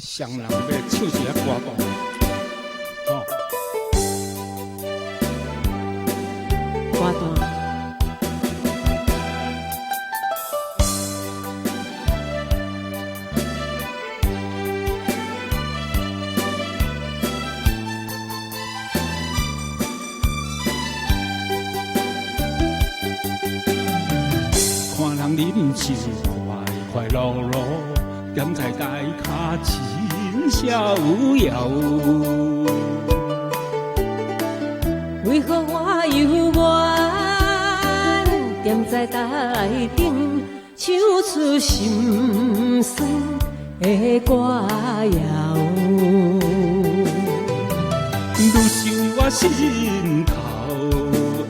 双人要唱一下歌档，哦，歌单。看人人生快快乐乐，踮在大脚亲逍遥。为何我犹原踮在台顶，唱出心酸的歌谣？愈想我心头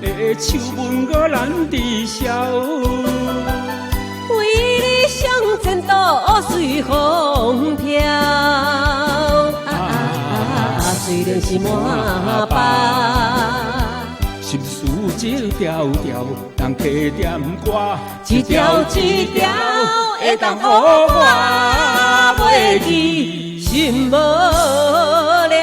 的秋文搁难抵消。为理想前途随风飘，虽然是满巴。心事一条条，人客点歌，一条一条会当予我袂记，心无聊。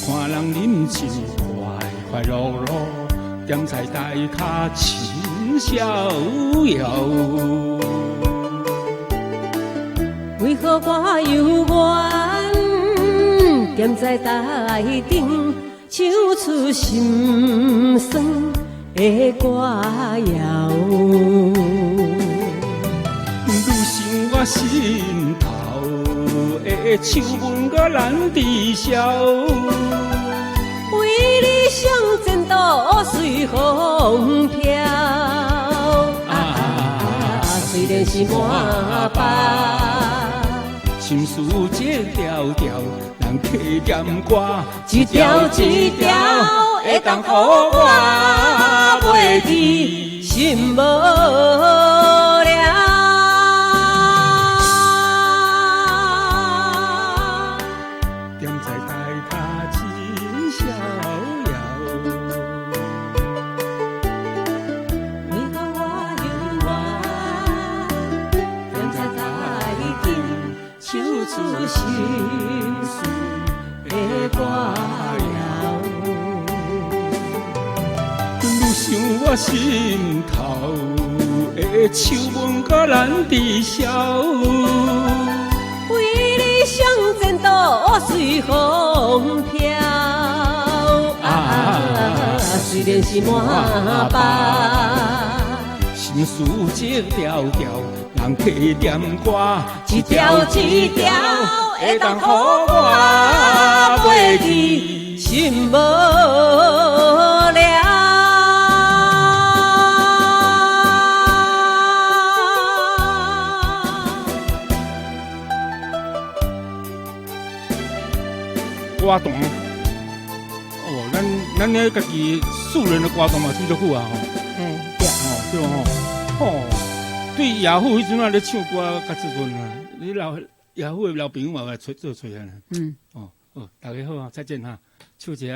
看人人生快快乐乐，踮在大脚亲逍遥。为何我犹原踮在台顶，唱出心酸的歌谣？愈想我心头的秋文搁难抵消。为理想前途随风飘，虽然是满巴。心事一条条，人客点歌，一条一条会当予我袂记，心无聊。踮在大脚亲逍遥。为何我犹原踮在台顶，唱出心酸的歌谣？愈想我心头的秋文搁难抵消。为理想前途随风飘，虽然是满巴。心事一条条，人客点歌，一条一条会当予我袂记，心无聊。歌单，哦，咱咧家己素人的歌单嘛，真足好啊吼。哎，对。对吼，吼，对雅虎迄阵啊咧唱歌较自尊啊，你雅虎的老朋友嘛来做啊啦。大家好啊，再见哈。唱一下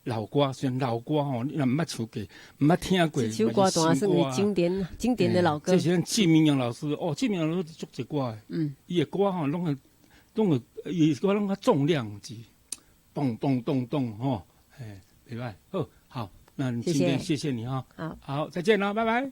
老歌，虽然老歌吼，你若毋捌唱过，毋捌听过，这首歌单是经典的老歌。这是纪明阳老师哦，纪明阳老师做这歌的，伊的歌吼，拢伊歌拢较重量级，咚咚咚咚吼，袂歹，好，那今天谢谢你哈，好，再见了，拜拜。